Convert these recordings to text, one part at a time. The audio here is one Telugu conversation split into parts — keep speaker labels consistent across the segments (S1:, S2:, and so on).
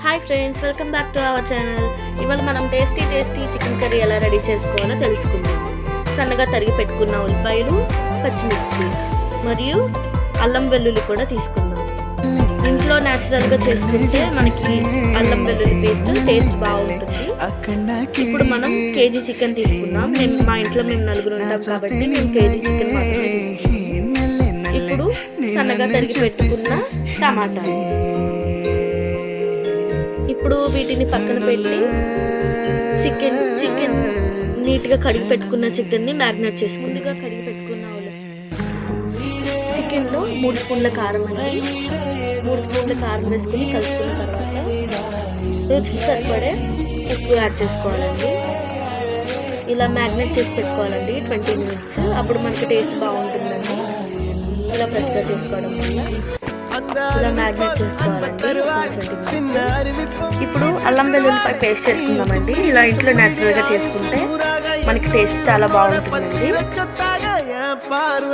S1: Hi friends, welcome back to our channel. ఇవాళ మనం టేస్టీ చికెన్ కర్రీ ఎలా రెడీ చేసుకోవాలో తెలుసుకుందాం. సన్నగా తరిగి పెట్టుకున్న ఉల్లిపాయలు, పచ్చిమిర్చి మరియు అల్లం వెల్లుల్లి కూడా తీసుకుందాం. ఇంట్లో న్యాచురల్గా చేసుకుంటే మనకి అల్లం వెల్లుల్లి పేస్ట్ టేస్ట్ బాగుంటుంది. ఇప్పుడు మనం కేజీ చికెన్ తీసుకుందాం. మా ఇంట్లో మేము నలుగురు ఉంటాం కాబట్టి మేము కేజీ చికెన్ మాత్రమే తీసుకుంటాం. ఇప్పుడు సన్నగా తరిగి పెట్టుకున్న టమాటాలు, ఇప్పుడు వీటిని పక్కన పెట్టి చికెన్ నీట్గా కడిగి పెట్టుకున్న చికెన్ని మ్యారినేట్ చేసుకుందిగా కడిగి పెట్టుకున్న చికెన్లో 3 స్పూన్ల కారం అండి. 3 స్పూన్ల కారం వేసుకుని కలుపుకున్న తర్వాత రుచికి సరిపడే ఉప్పు యాడ్ చేసుకోవాలండి. ఇలా మ్యారినేట్ చేసి పెట్టుకోవాలండి 20 మినిట్స్. అప్పుడు మనకి టేస్ట్ బాగుంటుందండి. ఇలా ఫ్రెష్గా చేసుకోవడం వల్ల ఇలా మ్యారినేట్ చేసుకోవాలండి 20 మినిట్స్. ఇప్పుడు అల్లం వెల్లుల్లిపాయ పేస్ట్ చేసుకుందామండి. ఇలా ఇంట్లో న్యాచురల్గా చేసుకుంటే మనకి టేస్ట్ చాలా బాగుంటుందండి.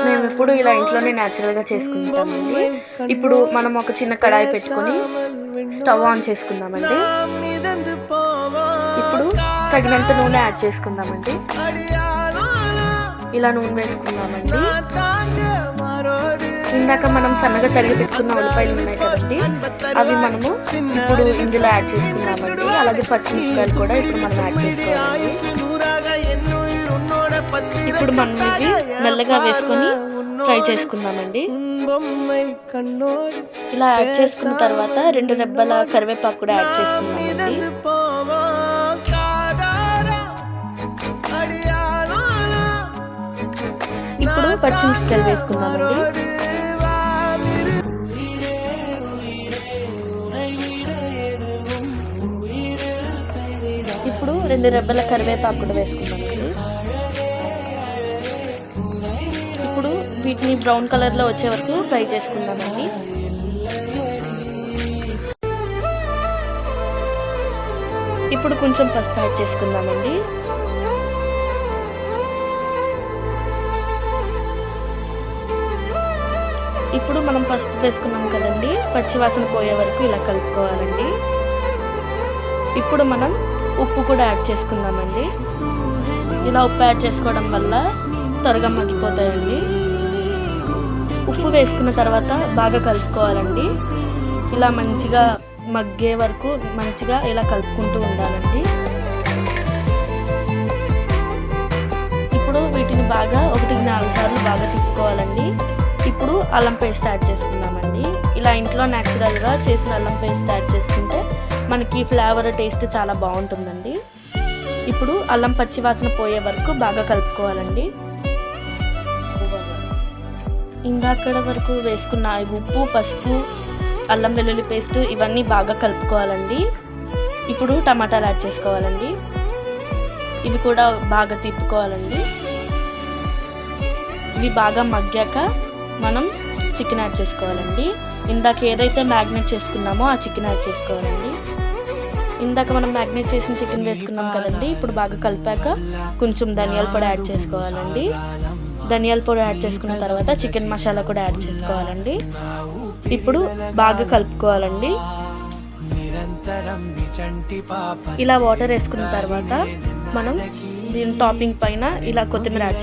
S1: మేము ఇప్పుడు ఇలా ఇంట్లోనే న్యాచురల్గా చేసుకుంటామండి. ఇప్పుడు మనం ఒక చిన్న కడాయి పెట్టుకొని స్టవ్ ఆన్ చేసుకుందామండి. ఇప్పుడు తగినంత నూనె యాడ్ చేసుకుందామండి. ఇలా నూనె వేసుకుందామండి. ఇందాక మనం సన్నగా తరిగి పెట్టుకున్న ఉల్లిపాయలు ఉన్నాయి కదండి, అవి మనము ఇప్పుడు ఇందులో యాడ్ చేసుకున్నామండి. అలాగే పచ్చిమిరపకాయలు కూడా ఇప్పుడు మనం యాడ్ చేసుకోవాలి. ఇప్పుడు మనం ఇవి మెల్లగా వేసుకొని ఫ్రై చేసుకుందామండి. ఇలా యాడ్ చేసుకున్న తర్వాత 2 రెబ్బల కరివేపాకు కూడా యాడ్ చేసుకున్నామండి. ఇప్పుడు పచ్చిమిరపకాయలు వేసుకుందామండి. ఇప్పుడు 2 రెబ్బల కరివేపాకు కూడా వేసుకుందామండి. ఇప్పుడు వీటిని బ్రౌన్ కలర్లో వచ్చే వరకు ఫ్రై చేసుకుందామండి. ఇప్పుడు కొంచెం పసుపు యాడ్ చేసుకుందామండి. ఇప్పుడు మనం పసుపు వేసుకున్నాం కదండి, పచ్చివాసన పోయే వరకు ఇలా కలుపుకోవాలండి. ఇప్పుడు మనం ఉప్పు కూడా యాడ్ చేసుకుందామండి. ఇలా ఉప్పు యాడ్ చేసుకోవడం వల్ల త్వరగా మగ్గిపోతాయండి. ఉప్పు వేసుకున్న తర్వాత బాగా కలుపుకోవాలండి. ఇలా మంచిగా మగ్గే వరకు మంచిగా ఇలా కలుపుకుంటూ ఉండాలండి. ఇప్పుడు వీటిని బాగా 1-4 సార్లు బాగా తిప్పుకోవాలండి. ఇప్పుడు అల్లం పేస్ట్ యాడ్ చేసుకుందామండి. ఇలా ఇంట్లో న్యాచురల్గా చేసిన అల్లం పేస్ట్ యాడ్ చేసుకుంటే మనకి ఫ్లేవర్ టేస్ట్ చాలా బాగుంటుందండి. ఇప్పుడు అల్లం పచ్చి వాసన పోయే వరకు బాగా కలుపుకోవాలండి. ఇందాకడ వరకు వేసుకున్న ఉప్పు, పసుపు, అల్లం వెల్లుల్లి పేస్ట్ ఇవన్నీ బాగా కలుపుకోవాలండి. ఇప్పుడు టమాటాలు యాడ్ చేసుకోవాలండి. ఇవి కూడా బాగా తిప్పుకోవాలండి. ఇవి బాగా మగ్గాక మనం చికెన్ యాడ్ చేసుకోవాలండి. ఇందాక ఏదైతే మ్యారినేట్ చేసుకున్నామో ఆ చికెన్ యాడ్ చేసుకోవాలండి. ఇందాక మనం మ్యారినేట్ చేసిన చికెన్ వేసుకున్నాం కదండి. ఇప్పుడు బాగా కలిపాక కొంచెం ధనియాల పొడి యాడ్ చేసుకోవాలండి. ధనియాల పొడి యాడ్ చేసుకున్న తర్వాత చికెన్ మసాలా కూడా యాడ్ చేసుకోవాలండి. ఇప్పుడు బాగా కలుపుకోవాలండి. ఇలా వాటర్ వేసుకున్న తర్వాత మనం దీని టాపింగ్ పైన ఇలా కొత్తిమీర యాడ్